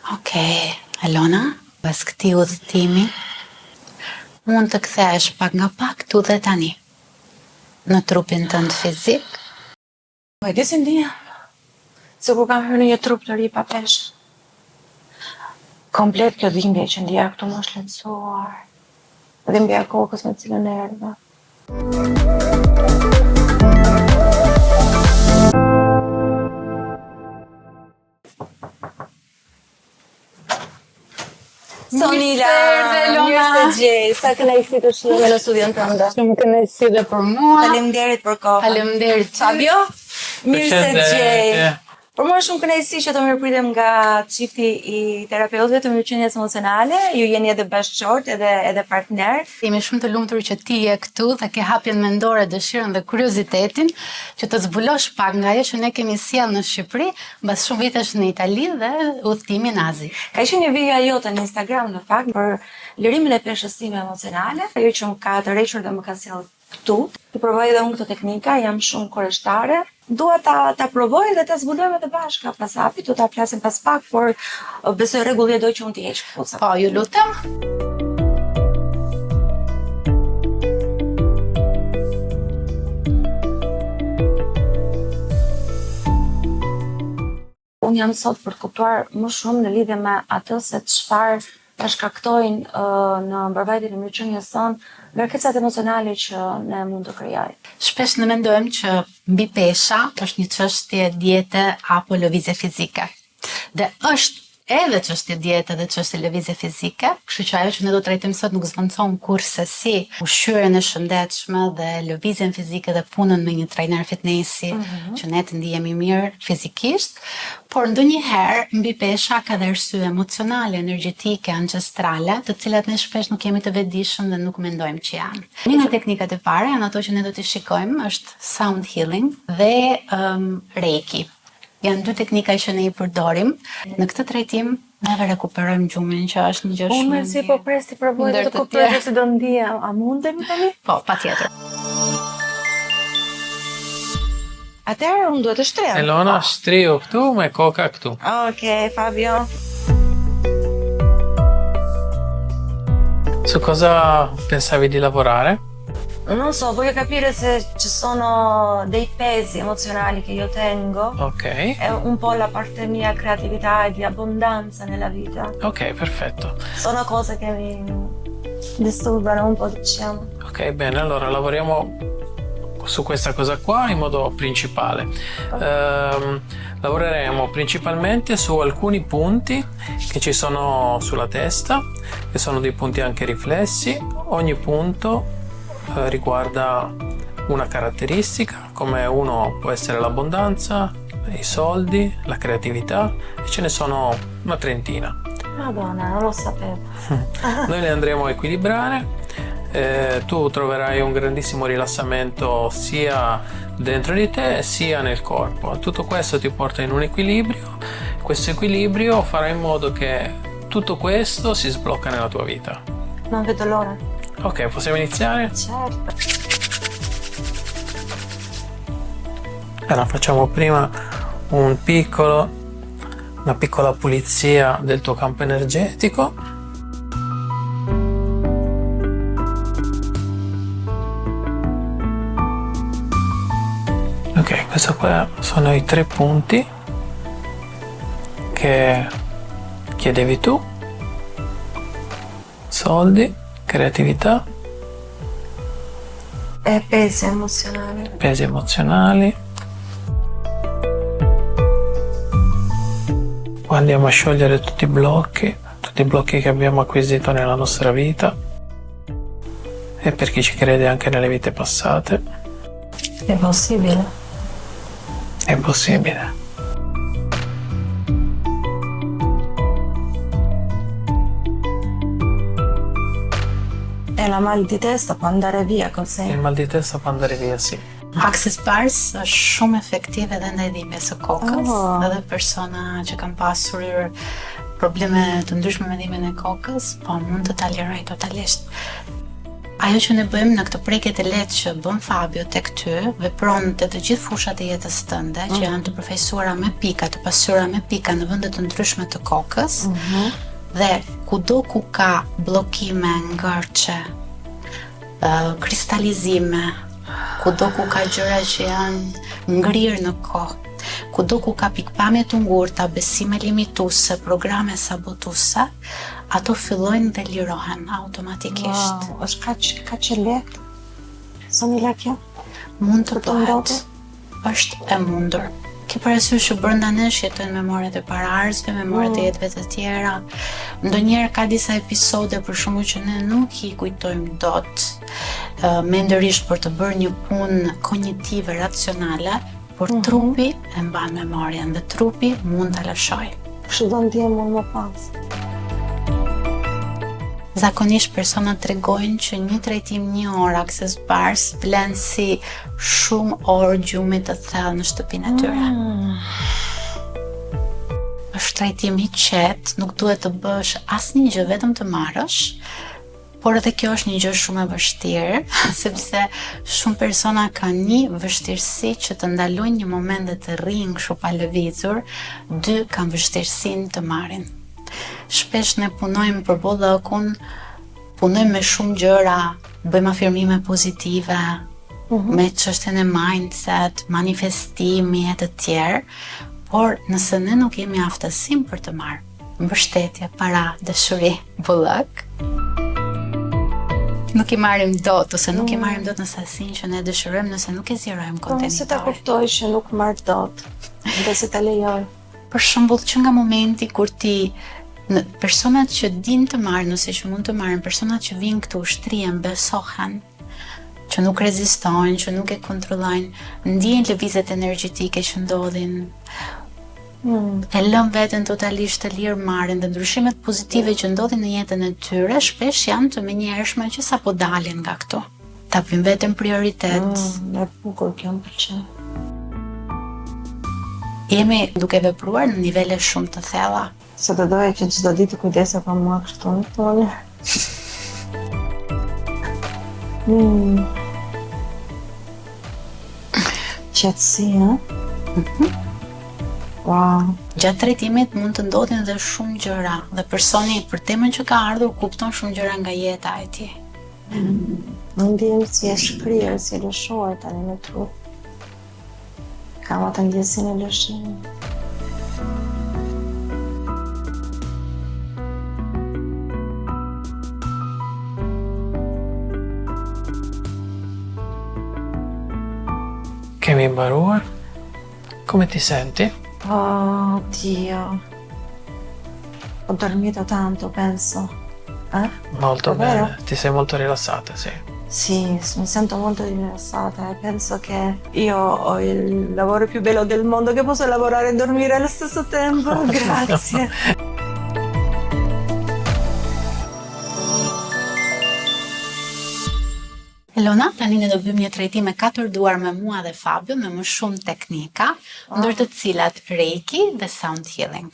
Okej, Alona, pas këtij udhëtimi, mund të kthehesh pak nga pak tu dhe tani në trupin tënd fizik. E di si ndija, se kur kam hyrë në një trup të ri pa peshë. Komplet kjo dhimbje që ndija këtu më është lehtësuar. Dhimbja e kokës me cilën erdha. Sonila, mirë se gjej, sa kënaqësi të shihemi në studion tënde. Shumë kënaqësi dhe për mua. Faleminderit për kohën. Faleminderit. Fabio, mirë se gjej. Por më shumë kënaqësi që të mirëpritem nga çifti i terapeutëve të mirëqenies emocionale. Ju jeni edhe bashkëshort, edhe partner. Jemi shumë të lumtur që ti je këtu dhe ke hapjen mendore, dëshirën dhe kuriozitetin që të zbulosh pak nga ajo që ne kemi sjellë në Shqipëri mbas shumë vitesh në Itali dhe udhëtimin në Azi. Ka qenë një video jote në Instagram në fakt për lirimin e peshës time emocionale, ajo që më ka tërhequr dhe më ka sjellë këtu. Të provoj edhe unë këtë teknika, jam shumë kurioztare. Dua ta provoj dhe ta zbulojmë edhe bashkë pas hapit, do ta flasim pas pak, por besoj rregulli do që unë t'i heq këpucën. Po, ju lutem. Unë jam sot për të kuptuar më shumë në lidhje me atë se çfarë ta shkaktojnë në mbarvajtjen e mirëqenies sonë ngarkecat emocionale që ne mund të krijojmë. Shpesh ne mendojmë që mbi pesha është një çështje diete apo lëvizje fizike. Dhe është edhe çështje diete dhe çështje lëvizje fizike, kështu që ajo që ne do të trajtojmë sot nuk zvendçon kurrë si ushqyerjen e shëndetshme dhe lëvizjen fizike dhe punën me një trajner fitnessi që ne të ndihemi mirë fizikisht, por ndonjëherë mbi pesha ka dhe arsye emocionale, energjetike, ancestrale, të cilat ne shpesh nuk jemi të vetëdijshëm dhe nuk mendojmë që janë. Një nga teknikat e para janë ato që ne do t'i shikojmë është sound healing dhe reiki. Janë dy teknika që ne i përdorim. Në këtë trajtim neve rekuperojmë gjumin, që është një gjë shumë. Unë si po pres ti provoj të kuptoj se do ndihem. A mundemi tani? Po, patjetër. Atëherë unë duhet të shtrem. Elona, shtriu këtu me koka këtu. Okej, Fabio. Su cosa pensavi di lavorare? Non so, voglio capire se ci sono dei pesi emozionali che io tengo. Ok. È un po' la parte mia creatività e di abbondanza nella vita. Ok, perfetto. Sono cose che mi disturbano un po', diciamo. Ok, bene, allora lavoriamo su questa cosa qua in modo principale. Lavoreremo principalmente su alcuni punti che ci sono sulla testa, che sono dei punti anche riflessi. Ogni punto riguarda una caratteristica, come uno può essere l'abbondanza, i soldi, la creatività, e ce ne sono una trentina. Madonna, non lo sapevo. Noi le andremo a equilibrare, tu troverai un grandissimo rilassamento sia dentro di te sia nel corpo. Tutto questo ti porta in un equilibrio, questo equilibrio farà in modo che tutto questo si sblocca nella tua vita. Non vedo l'ora. Ok, possiamo iniziare? Certo. Allora facciamo prima una piccola pulizia del tuo campo energetico. Ok, questo qua sono i 3 punti che chiedevi tu: soldi, creatività E pesi emozionali. Pesi emozionali. Qua andiamo a sciogliere tutti i blocchi che abbiamo acquisito nella nostra vita e per chi ci crede anche nelle vite passate. È possibile? È possibile. E la mal di testa può andare via così. Il mal di testa può andare via, sì. Access bars është shumë efektive edhe ndaj dhimbjes së kokës, edhe persona që kanë pasur probleme të ndryshme me dhimbjen e kokës, po mund të ta liroj totalisht. Ajo që ne bëjmë në këtë prekje të lehtë që bën Fabio tek ty, vepron te të gjithë fushat e jetës tënde, që janë të përfaqësuara me pika, të pasura me pika në vende të ndryshme të kokës. Dhe kudo ku ka bllokime, ngërçe, kristalizime, kudo ku ka gjëra që janë ngrirë në kohë, kudo ku ka pikpamje të ngurta, besime limituese, programe sabotuese, ato fillojnë dhe lirohen automatikisht. Wow, është kaq e lehtë. Sonila kjo? Mund të Për të bëhet. ndodhur? Është e mundur. Ke parasysh që brenda nesh jetojnë memoriat e paraardhësve, memoriat e jetëve të tjera. Ndonjëherë ka disa episode për shembull që ne nuk i kujtojmë dot, mendërisht për të bërë një punë kognitive, racionale, por trupi e mban memorien dhe trupi mund ta lëshojë. Kështu do ndihem unë më pas. Zakonisht personat tregojnë që një trajtim 1 orë akses bars vlen si shumë orë gjumi të thellë në shtëpinë e tyre. Është trajtim i qetë, nuk duhet të bësh asnjë gjë, vetëm të marrësh. Por edhe kjo është një gjë shumë e vështirë, sepse shumë persona kanë një vështirësi që të ndalojnë një moment dhe të rrinë kështu pa lëvizur, 2 kanë vështirësinë të marrin. Shpesh ne punojmë për bollëkun, punojmë me shumë gjëra, bëjmë afirmime pozitive, me çështjen e mindset, manifestimi e të tjerë, por nëse ne nuk jemi aftësim për të marrë mbështetje, para, dashuri, bollëk, nuk i marrim dot, ose nuk i marrim dot në sasinë që ne dëshirojmë nëse nuk e zgjerojmë Po, si ta kontenitorin. kuptoj që nuk marr dot, dhe si ta lejoj? Për shembull, që nga momenti kur ti personat që din të marrin, ose që mund të marrin, personat që vinë këtu shtrihen, besohen, që nuk rezistojnë, që nuk e kontrollojnë, ndjejnë lëvizjet energjetike që ndodhin, e lëm veten totalisht të lirë, marrin dhe ndryshimet pozitive që ndodhin në jetën e tyre shpesh janë të menjëhershme që sapo dalin nga këtu. Ta bëjmë veten prioritet. E bukur kjo më pëlqen. Jemi duke vepruar në nivele shumë të thella. Se të doja që çdo ditë të kujdesa pa mua kështu në tonë. Qetësi, ha? Wow. Gjatë trajtimit mund të ndodhin dhe shumë gjëra dhe personi për temën që ka ardhur kupton shumë gjëra nga jeta e tij. Më ndihem si e shkrirë, si e lëshuar tani në trup. Kam atë ndjesinë e lëshimit. Kemi mbaruar? Come ti senti? Oh, Dio. Ho dormito tanto, penso. Molto Davvero? bene, ti sei molto rilassata, sì. Sì, mi sento molto rilassata e penso che io ho il lavoro più bello del mondo, che posso lavorare e dormire allo stesso tempo. Grazie. Elona, tani ne do bëjmë një trajtim me 4 duar me mua dhe Fabio me më shumë teknika, ndër të cilat Reiki dhe Sound Healing.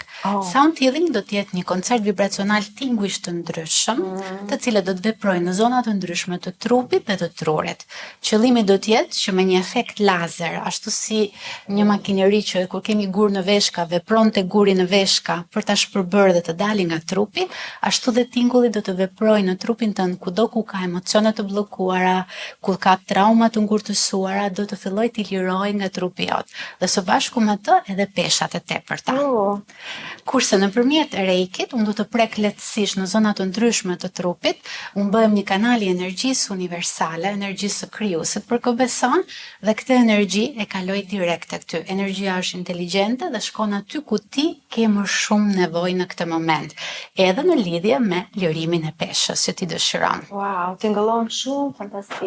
Sound Healing do të jetë një koncert vibracional tinguish të ndryshëm, të cilët do të veprojnë në zona të ndryshme të trupit dhe të trurit. Qëllimi do të jetë që me një efekt lazer, ashtu si një makineri që kur kemi gur në veshka, vepron te guri në veshka për ta shpërbërë dhe të dalë nga trupi, ashtu dhe tingulli do të veprojë në trupin tënd kudo ku ka emocione të bllokuara, ku ka trauma të ngurtësuara, do të filloj të liroj nga trupi jot. Dhe së bashku me të edhe peshat e tepërta. Kurse nëpërmjet Reikit, unë do të prek lehtësisht në zona të ndryshme të trupit, unë bëhem një kanal i energjisë universale, energjisë së krijuesit për kë beson, dhe këtë energji e kaloj direkt tek ty. Energjia është inteligjente dhe shkon aty ku ti ke më shumë nevojë në këtë moment, edhe në lidhje me lirimin e peshës që ti dëshiron. Wow, tingëllon shumë fantastike.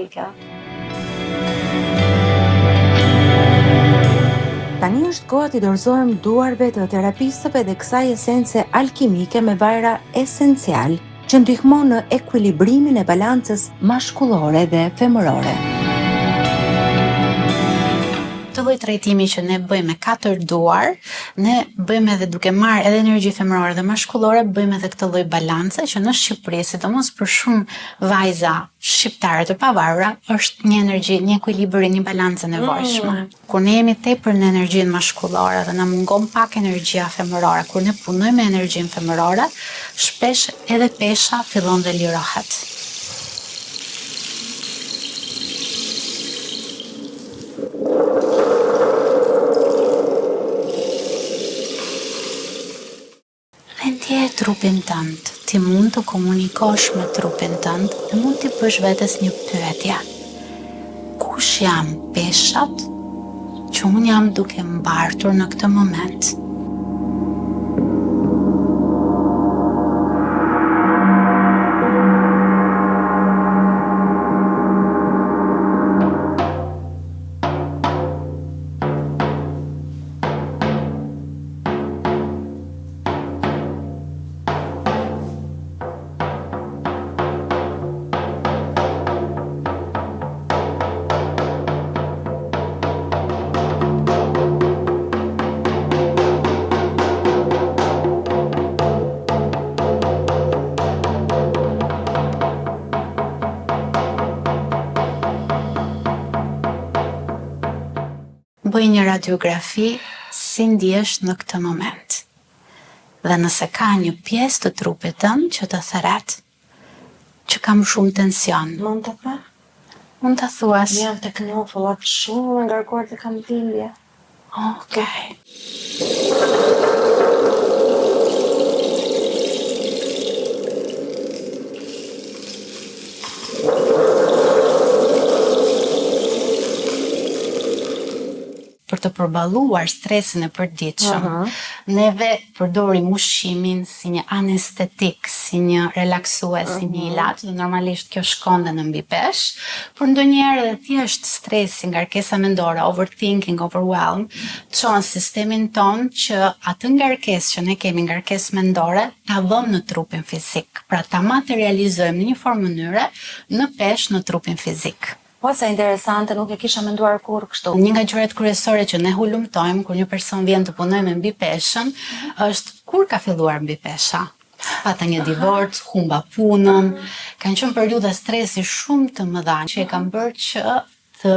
Tani është koha t'i dorëzohem duarve të terapistëve dhe kësaj esence alkimike me vajra esencial që ndihmon në ekuilibrimin e balancës mashkullore dhe femërore. këtë lloj trajtimi që ne bëjmë me 4 duar, ne bëjmë edhe duke marrë edhe energji femërore dhe mashkullore, bëjmë edhe këtë lloj balance që në Shqipëri, sidomos për shumë vajza shqiptare të pavarura, është një energji, një ekuilibër, një balancë e nevojshme. Kur ne jemi tepër në energjinë mashkullore dhe na mungon pak energjia femërore, kur ne punojmë me energjinë femërore, shpesh edhe pesha fillon dhe lirohet. Ndjeje trupin tënd. Ti mund të komunikosh me trupin tënd dhe mund t'i bësh vetes një pyetje. Kush jam peshat që unë jam duke mbartur në këtë moment? Bëj një radiografi si ndjesh në këtë moment. Dhe nëse ka një pjesë të trupit tënd që të theret, që kam shumë tension, Mund të the? mund të thuash. Jam të knofullat shumë e ngarkuar të kam dhimbje. Okej. Për të përballuar stresin e përditshëm, neve përdorim ushqimin si një anestetik, si një relaksues, si një ilaç, dhe normalisht kjo shkon dhe në mbi peshë, por ndonjëherë edhe thjesht stresi, ngarkesa mendore, overthinking, overwhelm, çon sistemin ton që atë ngarkesë që ne kemi, ngarkesë mendore, ta vëmë në trupin fizik. Pra ta materializojmë në një formë mënyre në peshë, në trupin fizik. Po sa interesante, nuk e kisha menduar kur kështu. Një nga gjërat kryesore që ne hulumtojmë kur një person vjen të punojë me mbi peshën, është kur ka filluar mbi pesha. Pata një divorc, humba punën, kanë qenë periudha stresi shumë të mëdha që e kanë bërë që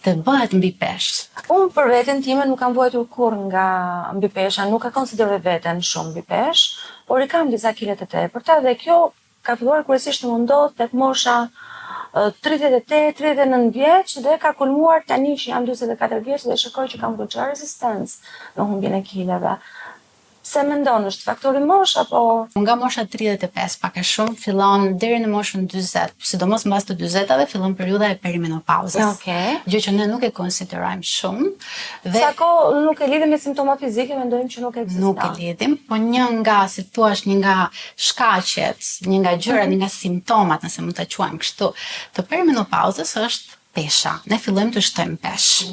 të bëhet mbi peshë. Unë për veten time nuk kam vuajtur kur nga mbi pesha, nuk e konsideroj veten shumë mbi peshë, por i kam disa kile të tepërta dhe kjo ka filluar kryesisht të më ndodh tek mosha 38-39 vjeç dhe ka kulmuar tani që jam 44 vjeç dhe shikoj që kam goxha rezistencë në humbjen e kileve. Se mendon, është faktori mosh apo? Nga mosha 35 pak e shumë fillon deri në moshën 40, sidomos mbas të 40-ave fillon periudha e perimenopauzës. Okej. Gjë që ne nuk e konsiderojmë shumë dhe Sa kohë nuk e lidhim me simptoma fizike, mendojmë që nuk ekziston. nuk e lidhim, po një nga, si thua, një nga shkaqet, një nga gjërat, një nga simptomat, nëse mund ta quajmë kështu, të perimenopauzës është pesha. Ne fillojmë të shtojmë peshë.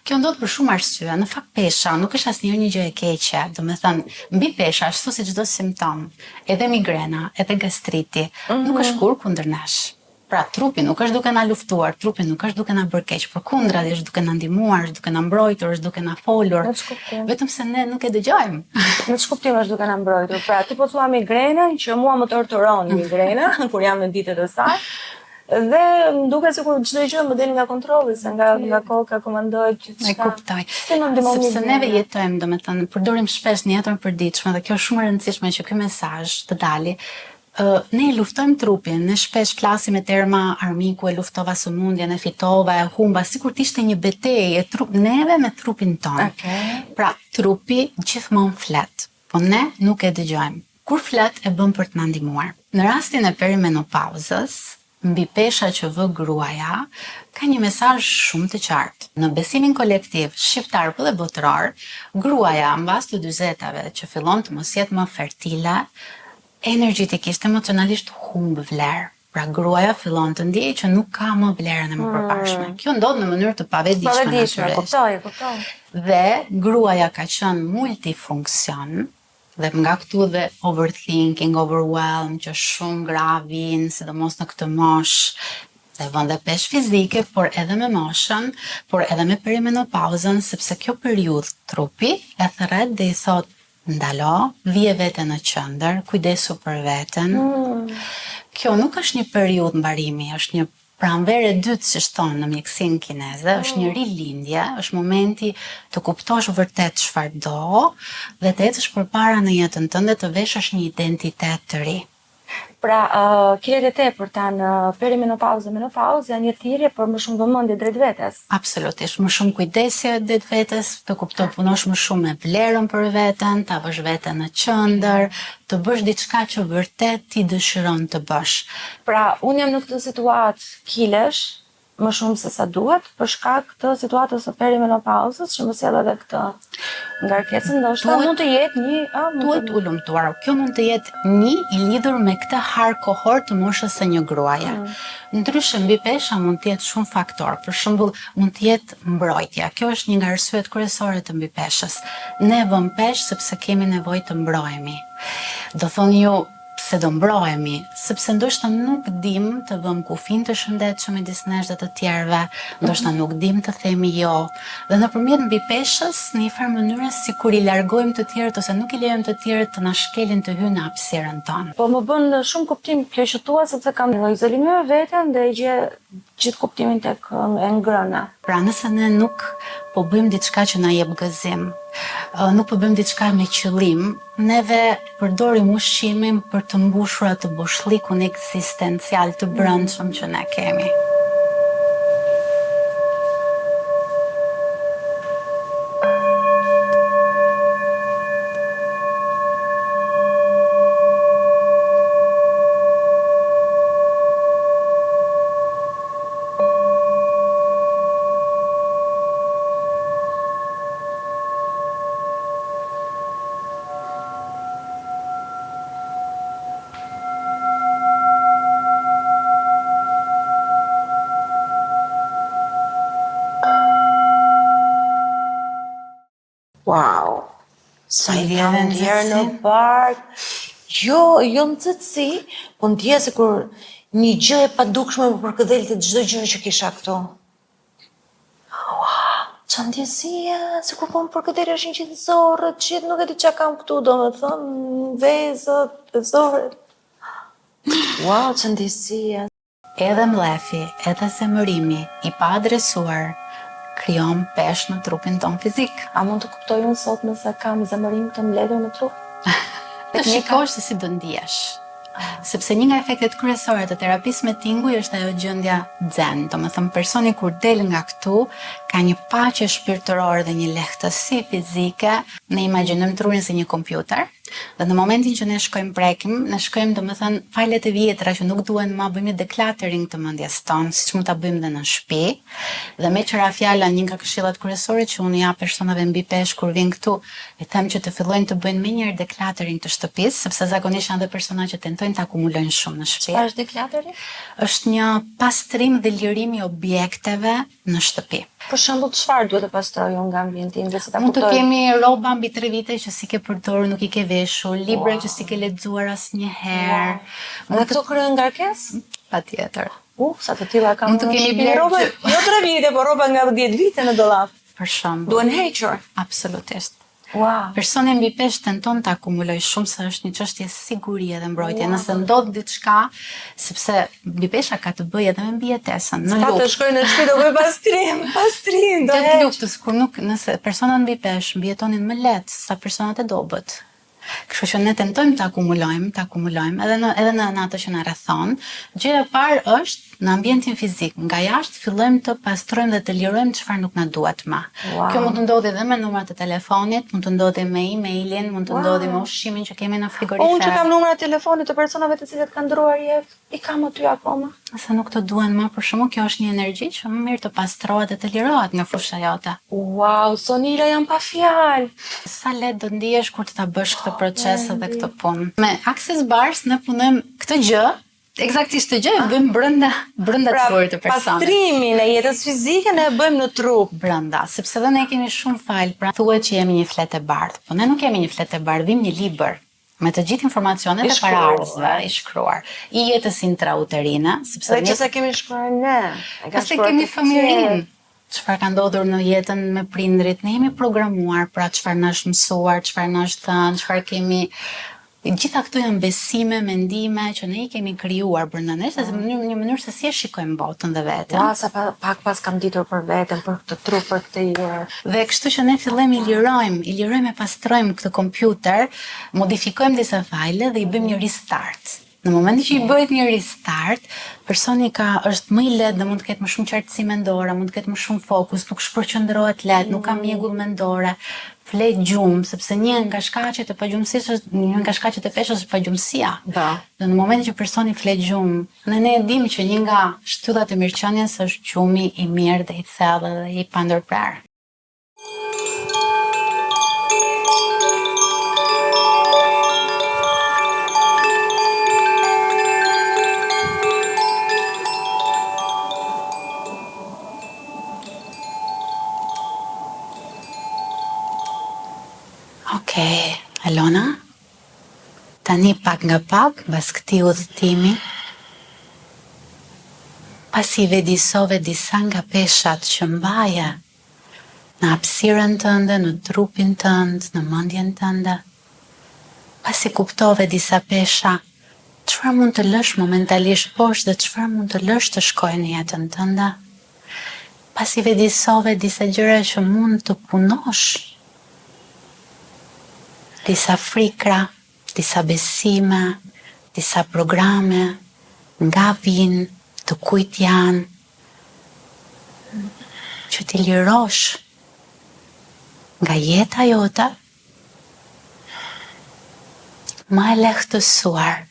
Kjo ndodh për shumë arsye. Në fakt pesha nuk është asnjëherë një gjë e keqe. Domethënë, mbi pesha ashtu si çdo simptom, edhe migrena, edhe gastriti, nuk është kur kundër nesh. Pra trupi nuk është duke na luftuar, trupi nuk është duke na bërë keq, përkundra është duke na ndihmuar, është duke na mbrojtur, është duke na folur. Në ç'kuptim? Vetëm se ne nuk e dëgjojmë. Në ç'kuptim është duke na mbrojtur? Pra ti po thua migrenën që mua më torturon migrena kur jam në ditët e saj. Dhe më duket sikur çdo gjë më del nga kontrolli, se nga koka komandohet gjithçka. E kuptoj. Si më ndihmon Sepse migrena? neve jetojmë, domethënë, përdorim shpesh në jetën e përditshme dhe kjo është shumë e rëndësishme që ky mesazh të dali. Ne i luftojmë trupin, ne shpesh flasim me terma armiku, e luftova sëmundjen, e fitova, e humba, sikur të ishte një betejë neve me trupin ton. Okej. Pra, trupi gjithmonë flet, po ne nuk e dëgjojmë. Kur flet e bën për të na ndihmuar. Në rastin e perimenopauzës, mbi pesha që vë gruaja, ka një mesazh shumë të qartë. Në besimin kolektiv shqiptar po dhe botëror, gruaja mbas të 40-ave që fillon të mos jetë më fertile, energjetikisht, emocionalisht humb vlerë. Pra gruaja fillon të ndjejë që nuk ka më vlerën e mëparshme. Kjo ndodh në mënyrë të pavetdijshme natyrisht. Kuptoj. Dhe gruaja ka qenë multifunksion. Dhe nga këtu dhe overthinking, overwhelm, që shumë gra vinë, sidomos në këtë moshë, dhe vën dhe peshë fizike, por edhe me moshën, por edhe me perimenopauzën, sepse kjo periudhë trupi e thërret dhe i thot ndalo, vije vete në qendër, kujdesu për veten. Kjo nuk është një periudhë mbarimi, është një pranverë e dytë, si thonë në mjekësinë kineze, është një rilindje, është momenti të kuptosh vërtet çfarë do dhe të ecësh përpara në jetën tënde, të veshësh një identitet të ri. Pra, kiret e tepërta në perimenopauzë dhe menopauzë janë një thirrje për më shumë vëmendje drejt vetes. Absolutisht, më shumë kujdesje drejt vetes, të punosh më shumë me vlerën për veten, ta vësh veten në qendër, të bësh diçka që vërtet ti dëshiron të bësh. Pra, unë jam në këtë situatë kilesh, më shumë se sa duhet, për shkak të situatës së perimenopauzës, që më sjell edhe këtë ngarkesën, ndoshta mund të jetë një duhet ulumtuar. Kjo mund të jetë një i lidhur me këtë har kohor të moshës së një gruaje. Ndryshe mbi pesha mund të jetë shumë faktor. Për shembull, mund të jetë mbrojtja. Kjo është një nga arsyet kryesore të mbi peshës. Ne vëm peshë sepse kemi nevojë të mbrohemi. Do thoni ju pse do mbrohemi, sepse ndoshta nuk dim të vëm kufin të shëndetshëm midis nesh dhe të tjerëve, ndoshta nuk dim të themi jo. Dhe nëpërmjet mbi peshës, në një farë mënyrë sikur i largojmë të tjerët ose nuk i lejojmë të tjerët të na shkelin të hyjnë në hapësirën tonë. Po më bën shumë kuptim kjo që thua, sepse kam izolimuar veten dhe e gjej gjithë kuptimin tek e ngrëna. Pra nëse ne nuk po bëjmë diçka që na jep gëzim, nuk po bëjmë diçka me qëllim, neve përdorim ushqimin për të mbushur atë boshllikun eksistencial të brendshëm që ne kemi. Wow, sa i vjen kam ndjerë në park. Jo në cëtësi, po ndje se kur një gjë e padukshme më përkëdhelë të çdo gjë që kisha këtu. Wow, qa ndjesia, se kur po më përkëdhelë është një qitë zorët, qitë nuk e di qa kam këtu, do me thënë, vezët, zorët. Wow, qa ndjesia. Edhe mlefi, edhe zemërimi, i pa adresuar, krijon peshë në trupin ton fizik. A mund të kuptoj unë sot nëse kam zemërim të mbledhur në trup? Të shikosh se si do ndihesh. Sepse një nga efektet kryesore të terapisë me tinguj është ajo gjendja zen. Domethënë personi kur del nga këtu ka një paqe shpirtërore dhe një lehtësi fizike. Ne imagjinojmë trurin si një kompjuter. Dhe në momentin që ne shkojmë prekim, ne shkojmë domethënë fajlet e vjetra që nuk duhen më, bëjmë një decluttering të mendjes tonë, siç mund ta bëjmë dhe në shtëpi. Dhe me qëra fjala, një nga këshillat kryesore që unë jap personave mbi peshë kur vijnë këtu, i them që të fillojnë të bëjnë menjëherë decluttering të shtëpisë, sepse zakonisht janë dhe persona që tentojnë të akumulojnë shumë në shtëpi. Çfarë është decluttering? Është një pastrim dhe lirimi i objekteve në shtëpi. Për shembull, çfarë duhet të pastroj unë nga ambienti im, se ta Mund të kuptoj? kemi rroba mbi 3 vite që si ke përdorur, nuk i ke veshur, libra që si ke lexuar asnjëherë. Dhe këto krijojnë ngarkesë? Patjetër. Sa të tilla kam. Mund të kemi në blerë rroba, që- jo 3 vite, por rroba nga 10 vite në dollap. Për shembull. Duhen hequr. Absolutisht. Wow. Personi mbi peshë tenton të akumuloj shumë se është një çështje sigurie dhe mbrojtje. Nëse ndodh diçka, sepse mbi pesha ka të bëjë edhe me mbijetesën. Në Sa të luftë. shkoj në shtëpi do bëj pastrim, do Gjatë heq. luftës, kur nuk, nëse personat mbi peshë mbijetonin më lehtë se sa personat e dobët. Kështu që ne tentojmë të akumulojmë edhe në ato që na rrethon. Gjëja e parë është në ambientin fizik. Nga jashtë fillojmë të pastrojmë dhe të lirojmë çfarë nuk na duhet më. Wow. Kjo mund të ndodhi edhe me numrat e telefonit, mund të ndodhi me emailin, mund të ndodhi me ushqimin që kemi në frigorifer. Unë që kam numrat e telefonit të personave të cilët kanë ndruar jetë, i kam aty akoma. Nëse nuk të duhen më, për shkakun kjo është një energji që më mirë të pastrohet dhe të lirohet nga fusha jote. Wow, Sonila jam pa fjalë. Sa lehtë do ndihesh kur të ta bësh këtë proces dhe këtë punë. Me Access Bars ne punojmë këtë gjë, eksaktisht këtë gjë e bëjmë brenda trurit të personit. Pastrimin e jetës fizike ne e bëjmë në trup. Brenda, sepse dhe ne kemi shumë fal, pra thuhet që jemi një fletë e bardhë, po ne nuk kemi një fletë e bardhë, vim një libër. me të gjithë informacionet e paraardhësve, i shkruar, i jetës intrauterine, sepse Dhe që se kemi shkruar ne. Pastaj kemi fëmijërinë. Çfarë ka ndodhur në jetën me prindrit, ne jemi programuar pra çfarë na është mësuar, çfarë na është thënë, çfarë kemi. Gjitha këto janë besime, mendime që ne i kemi krijuar brenda nesh, dhe në mënyrë se si e shikojmë botën dhe veten. Sa pak pas kam ditur për veten, për këtë trup, për këtë jetë. Dhe kështu që ne fillojmë i lirojmë e pastrojmë këtë kompjuter, modifikojmë disa fajle dhe i bëjmë një restart. Në momentin që i bëhet një restart, personi është më i lehtë dhe mund të ketë më shumë qartësi mendore, mund të ketë më shumë fokus, nuk shpërqendrohet lehtë, nuk ka mjegull mendore, flet gjumë, sepse një nga shkaqet e peshës është pagjumësia. Dhe në momentin që personi flet gjumë, ne e dimë që një nga shtyllat e mirëqenies është gjumi i mirë dhe i thellë dhe i pandërprar. Okej, Alona, tani pak nga pak, bas këtij udhëtimi, pasi vedisove disa nga peshat që mbaje në hapësirën tënde, në trupin tënd, në mendjen tënde, pasi kuptove disa pesha, çfarë mund të lësh momentalisht poshtë dhe çfarë mund të lësh të shkojë në jetën tënde, pasi vedisove disa gjëra që mund të punosh, disa frikra, disa besime, disa programe, nga vinë, të kujt janë, që t'i lirosh nga jeta jote, më e lehtësuar.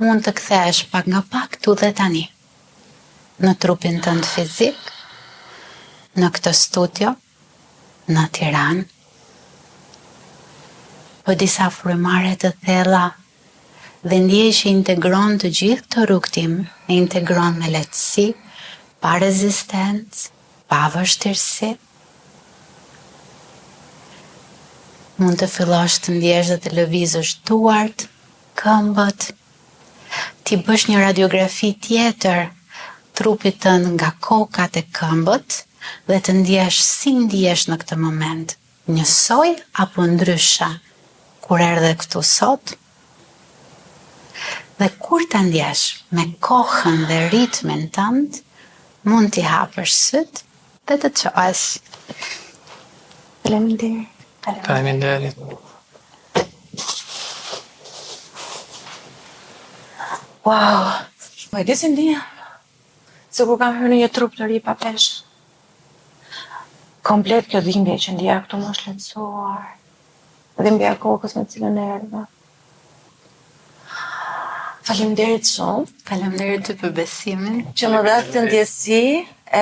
Mund të kthehesh pak nga pak tu dhe tani, në trupin tënd fizik, në këtë studio, në Tiranë, po disa frymare të thella dhe ndjej që integron të gjithë këtë rrugtim, e integron me lehtësi, pa rezistencë, pa vështirësi. Mund të fillosh të ndjesh dhe të lëvizësh duart, këmbët, ti bësh një radiografi tjetër trupit tënd nga kokat e këmbët dhe të ndjesh si ndjesh në këtë moment, njësoj apo ndryshe. Kur erdhe këtu sot, dhe kur të ndjesh me kohën dhe ritmin tënd, mund t'i hapësh syt dhe të çohesh. Faleminderit. Faleminderit. Wow. Po e di si ndjehem. Se kur kam hyrë në një trup të ri pa peshë. Komplet kjo dhimbje që ndjeja këtu më është lehtësuar. Dhimbja kokës me cilën erdha. Faleminderit shumë. Faleminderit ty për besimin. Që më dha këtë ndjesi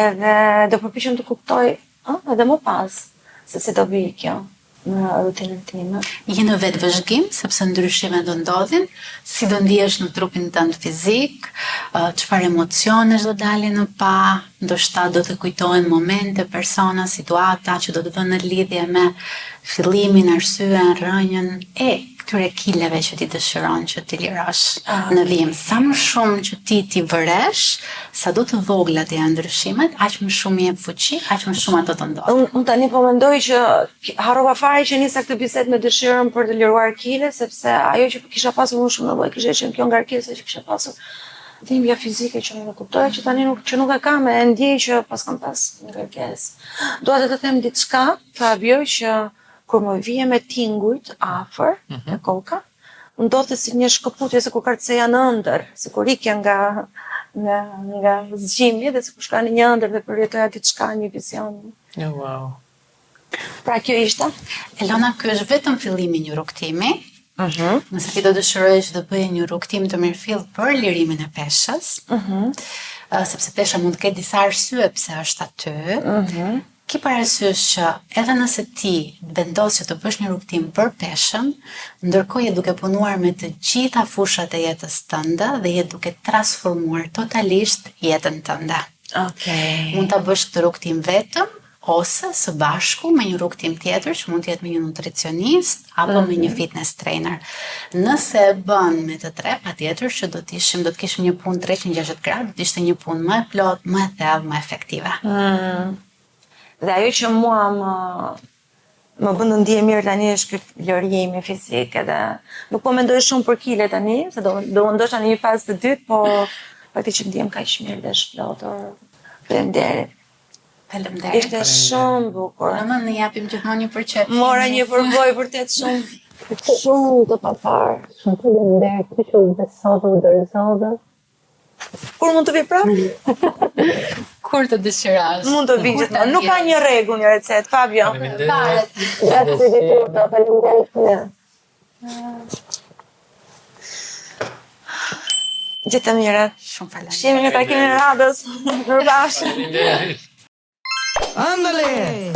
edhe do përpiqem të kuptoj edhe më pas se si do vi kjo në rutinën time. Je në vetë vëzhgim, sepse ndryshime do ndodhin, si do ndihesh në trupin tënd fizik, çfarë emocionesh do dalin në pa, ndoshta do të kujtohen momente, persona, situata që do të vënë në lidhje me fillimin, arsyen, rrënjën e këtyre kileve që ti dëshiron që ti lirosh në vim. Sa më shumë që ti vëresh, sa do të vogla të janë ndryshimet, aq më shumë jep fuqi, aq më shumë ato të ndodhin. Unë tani po mendoj që harrova fare që nisa këtë bisedë me dëshirën për të liruar kile, sepse ajo që kisha pasur më shumë nevojë kishte qenë kjo ngarkesa që kisha pasur. Dhimbja fizike që nuk e kuptoja, që tani nuk e kam, e ndjej që pas kam pas ngarkesë. Dua të them diçka, Fabio, që kur më vije me tingujt afër e koka, ndodhte si një shkëputje, se kur kartëseja në ëndër, si kur ikja nga zgjimje dhe si kur shka në një ëndër dhe përjetoja diçka, një vizion. Oh, wow. Pra kjo ishte? Elona, ky është vetëm fillimi i një rrugtimi. Nëse ti do dëshirosh të bëje një rrugtim të mirëfill për lirimin e peshës, sepse pesha mund të ketë disa arsye pse është aty. Ki parasysh që edhe nëse ti vendos që të bësh një rrugtim për peshën, ndërkohë je duke punuar me të gjitha fushat e jetës tënde dhe je duke transformuar totalisht jetën tënde. Okej. Mund ta bësh këtë rrugtim vetëm ose së bashku me një rrugtim tjetër që mund të jetë me një nutricionist apo me një fitness trainer. Nëse e bën me të tre, patjetër që do të kishim një punë 360 gradë, do të ishte një punë më e plotë, më e thellë, më efektive. Dhe ajo që mua më bën të ndihem mirë tani është ky lërimi fizik, edhe nuk po mendoj shumë për kile tani, se do ndoshta në një fazë të dytë, po faktikisht që ndihem kaq mirë dhe shplotur. Faleminderit. Faleminderit. Ishte shumë bukur. Ne japim gjithmonë një përqep. Mora një përvojë vërtet shumë të papar. Shumë faleminderit, që u besove, u dorëzove. Kur mund të vi prapë? Kur të dëshirash. Mund të vi gjithmonë. Nuk ka një rregull, një recetë, Fabio. Faleminderit. Grazie di tutto, faleminderit. Gjithë të mira. Shumë faleminderit. Shihemi në takimin e radhës. Mirupafshim. Faleminderit. Ándale.